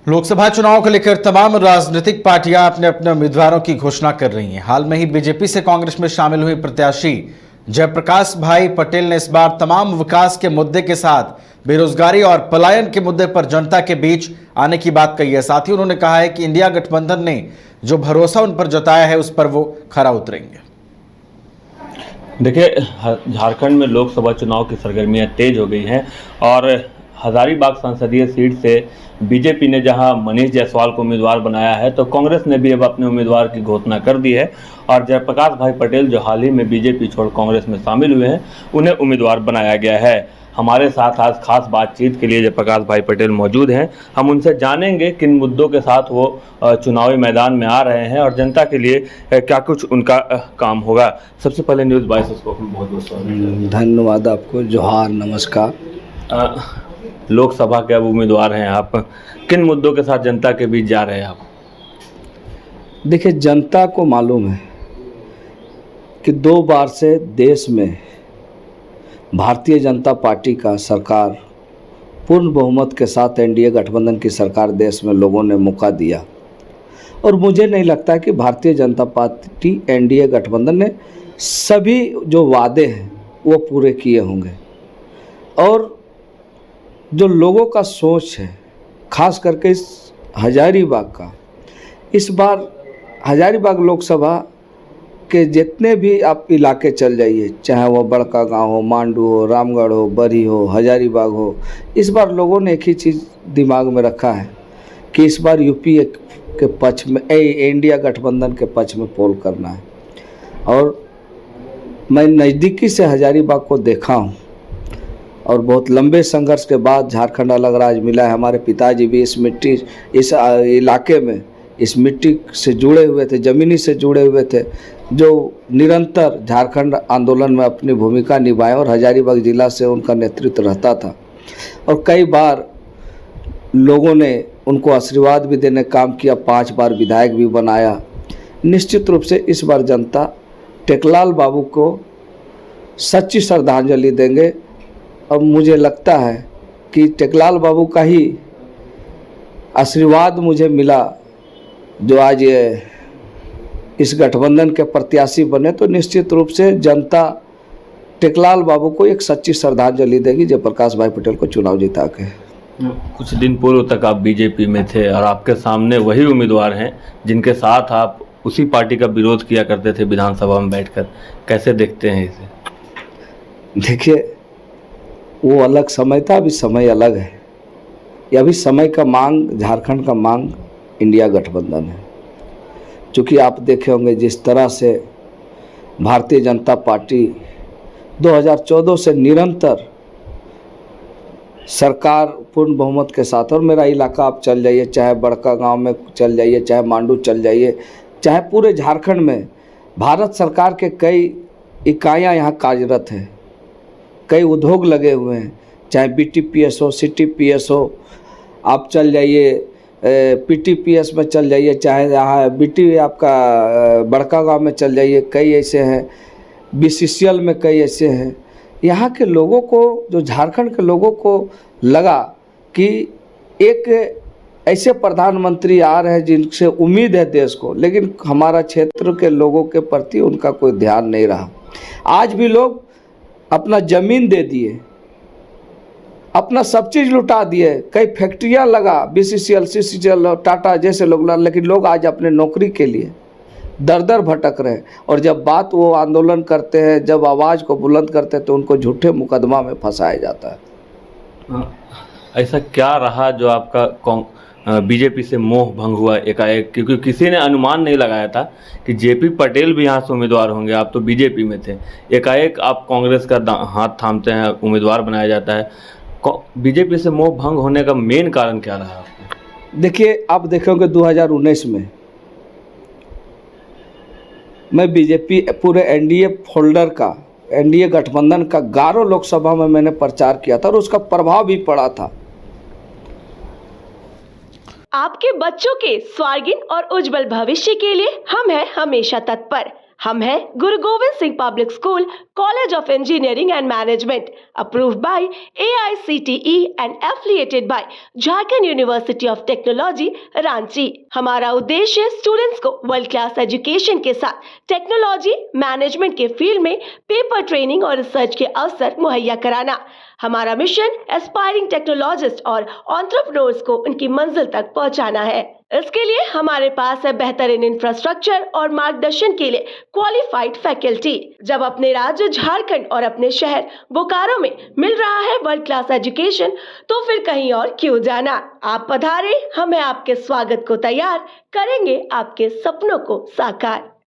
लोकसभा चुनाव को लेकर तमाम राजनीतिक पार्टियां अपने अपने उम्मीदवारों की घोषणा कर रही हैं। हाल में ही बीजेपी से कांग्रेस में शामिल हुए प्रत्याशी जयप्रकाश भाई पटेल ने इस बार तमाम विकास के मुद्दे के साथ बेरोजगारी और पलायन के मुद्दे पर जनता के बीच आने की बात कही है। साथ ही उन्होंने कहा है कि इंडिया गठबंधन ने जो भरोसा उन पर जताया है उस पर वो खरा उतरेंगे। देखिए, झारखंड में लोकसभा चुनाव की सरगर्मियां तेज हो गई हैं और हजारीबाग संसदीय सीट से बीजेपी ने जहां मनीष जायसवाल को उम्मीदवार बनाया है, तो कांग्रेस ने भी अब अपने उम्मीदवार की घोषणा कर दी है और जयप्रकाश भाई पटेल जो हाल ही में बीजेपी छोड़ कांग्रेस में शामिल हुए हैं, उन्हें उम्मीदवार बनाया गया है। हमारे साथ आज खास बातचीत के लिए जयप्रकाश भाई पटेल मौजूद हैं। हम उनसे जानेंगे किन मुद्दों के साथ वो चुनावी मैदान में आ रहे हैं और जनता के लिए क्या कुछ उनका काम होगा। सबसे पहले न्यूज़ 22 को बहुत बहुत स्वागत। धन्यवाद आपको। जोहार, नमस्कार। लोकसभा के अब उम्मीदवार हैं आप, किन मुद्दों के साथ जनता के बीच जा रहे हैं आप? देखिए, जनता को मालूम है कि 2 बार से देश में भारतीय जनता पार्टी का सरकार पूर्ण बहुमत के साथ एनडीए गठबंधन की सरकार देश में लोगों ने मौका दिया और मुझे नहीं लगता कि भारतीय जनता पार्टी एनडीए गठबंधन ने सभी जो वादे हैं वो पूरे किए होंगे। और जो लोगों का सोच है, खास करके इस हजारीबाग का, इस बार हजारीबाग लोकसभा के जितने भी आप इलाके चल जाइए, चाहे वो बड़का गांव हो, मांडू हो, रामगढ़ हो, बरी हो, हजारीबाग हो, इस बार लोगों ने एक ही चीज़ दिमाग में रखा है कि इस बार यूपी के पक्ष में, इंडिया गठबंधन के पक्ष में पोल करना है। और मैं नज़दीकी से हजारीबाग को देखा हूँ और बहुत लंबे संघर्ष के बाद झारखंड अलग राज्य मिला है। हमारे पिताजी भी इस इलाके में इस मिट्टी से जुड़े हुए थे, ज़मीनी से जुड़े हुए थे, जो निरंतर झारखंड आंदोलन में अपनी भूमिका निभाए और हजारीबाग जिला से उनका नेतृत्व रहता था और कई बार लोगों ने उनको आशीर्वाद भी देने काम किया, 5 बार विधायक भी बनाया। निश्चित रूप से इस बार जनता टेकलाल बाबू को सच्ची श्रद्धांजलि देंगे और मुझे लगता है कि टेकलाल बाबू का ही आशीर्वाद मुझे मिला जो आज ये इस गठबंधन के प्रत्याशी बने, तो निश्चित रूप से जनता टेकलाल बाबू को एक सच्ची श्रद्धांजलि देगी जयप्रकाश भाई पटेल को चुनाव जिता के। कुछ दिन पूर्व तक आप बीजेपी में थे और आपके सामने वही उम्मीदवार हैं जिनके साथ आप उसी पार्टी का विरोध किया करते थे विधानसभा में बैठकर, कैसे देखते हैं इसे? देखिए, वो अलग समय था, अभी समय अलग है। ये अभी समय का मांग, झारखंड का मांग इंडिया गठबंधन है। क्योंकि आप देखे होंगे जिस तरह से भारतीय जनता पार्टी 2014 से निरंतर सरकार पूर्ण बहुमत के साथ, और मेरा इलाका आप चल जाइए, चाहे बड़का गांव में चल जाइए, चाहे मांडू चल जाइए, चाहे पूरे झारखंड में भारत सरकार के कई इकाइयां यहाँ कार्यरत हैं, कई उद्योग लगे हुए हैं, चाहे बीटीपीएस हो, सीटीपीएस हो, आप चल जाइए पीटीपीएस में चल जाइए, चाहे यहाँ बीटी आपका बड़का गांव में चल जाइए, कई ऐसे हैं, बीसीसीएल में कई ऐसे हैं। यहाँ के लोगों को, जो झारखंड के लोगों को लगा कि एक ऐसे प्रधानमंत्री आ रहे हैं जिनसे उम्मीद है देश को, लेकिन हमारा क्षेत्र के लोगों के प्रति उनका कोई ध्यान नहीं रहा। आज भी लोग अपना ज़मीन दे दिए, अपना सब चीज़ लुटा दिए, कई फैक्ट्रियां लगा, बीसीसीएल, सीसीएल, टाटा जैसे लोग, लेकिन लोग आज अपने नौकरी के लिए दर दर भटक रहे हैं। और जब बात वो आंदोलन करते हैं, जब आवाज़ को बुलंद करते हैं, तो उनको झूठे मुकदमा में फंसाया जाता है। ऐसा क्या रहा जो आपका बीजेपी से मोह भंग हुआ एकाएक? क्योंकि किसी ने अनुमान नहीं लगाया था कि जेपी पटेल भी यहाँ से उम्मीदवार होंगे। आप तो बीजेपी में थे, एकाएक आप कांग्रेस का हाथ थामते हैं, उम्मीदवार बनाया जाता है। बीजेपी से मोह भंग होने का मेन कारण क्या रहा आपको? देखिए, आप देखोगे 2019 में मैं बीजेपी पूरे एनडीए फोल्डर का, एनडीए गठबंधन का गारो लोकसभा में मैंने प्रचार किया था और उसका प्रभाव भी पड़ा था। आपके बच्चों के स्वर्गीय और उज्जवल भविष्य के लिए हम हैं हमेशा तत्पर। हम हैं Guru Gobind Singh public school, college of engineering and management, approved by AICTE and affiliated by Jharkhand university of technology Ranchi. हमारा उद्देश्य स्टूडेंट्स को वर्ल्ड क्लास एजुकेशन के साथ टेक्नोलॉजी मैनेजमेंट के फील्ड में पेपर ट्रेनिंग और रिसर्च के अवसर मुहैया कराना। हमारा मिशन एस्पायरिंग टेक्नोलॉजिस्ट और एंटरप्रेन्योर्स को उनकी मंजिल तक पहुंचाना है। इसके लिए हमारे पास है बेहतरीन इंफ्रास्ट्रक्चर और मार्गदर्शन के लिए क्वालिफाइड फैकल्टी। जब अपने राज्य झारखंड और अपने शहर बोकारो में मिल रहा है वर्ल्ड क्लास एजुकेशन, तो फिर कहीं और क्यों जाना। आप पधारें, हमें आपके स्वागत को तैयार करेंगे, आपके सपनों को साकार।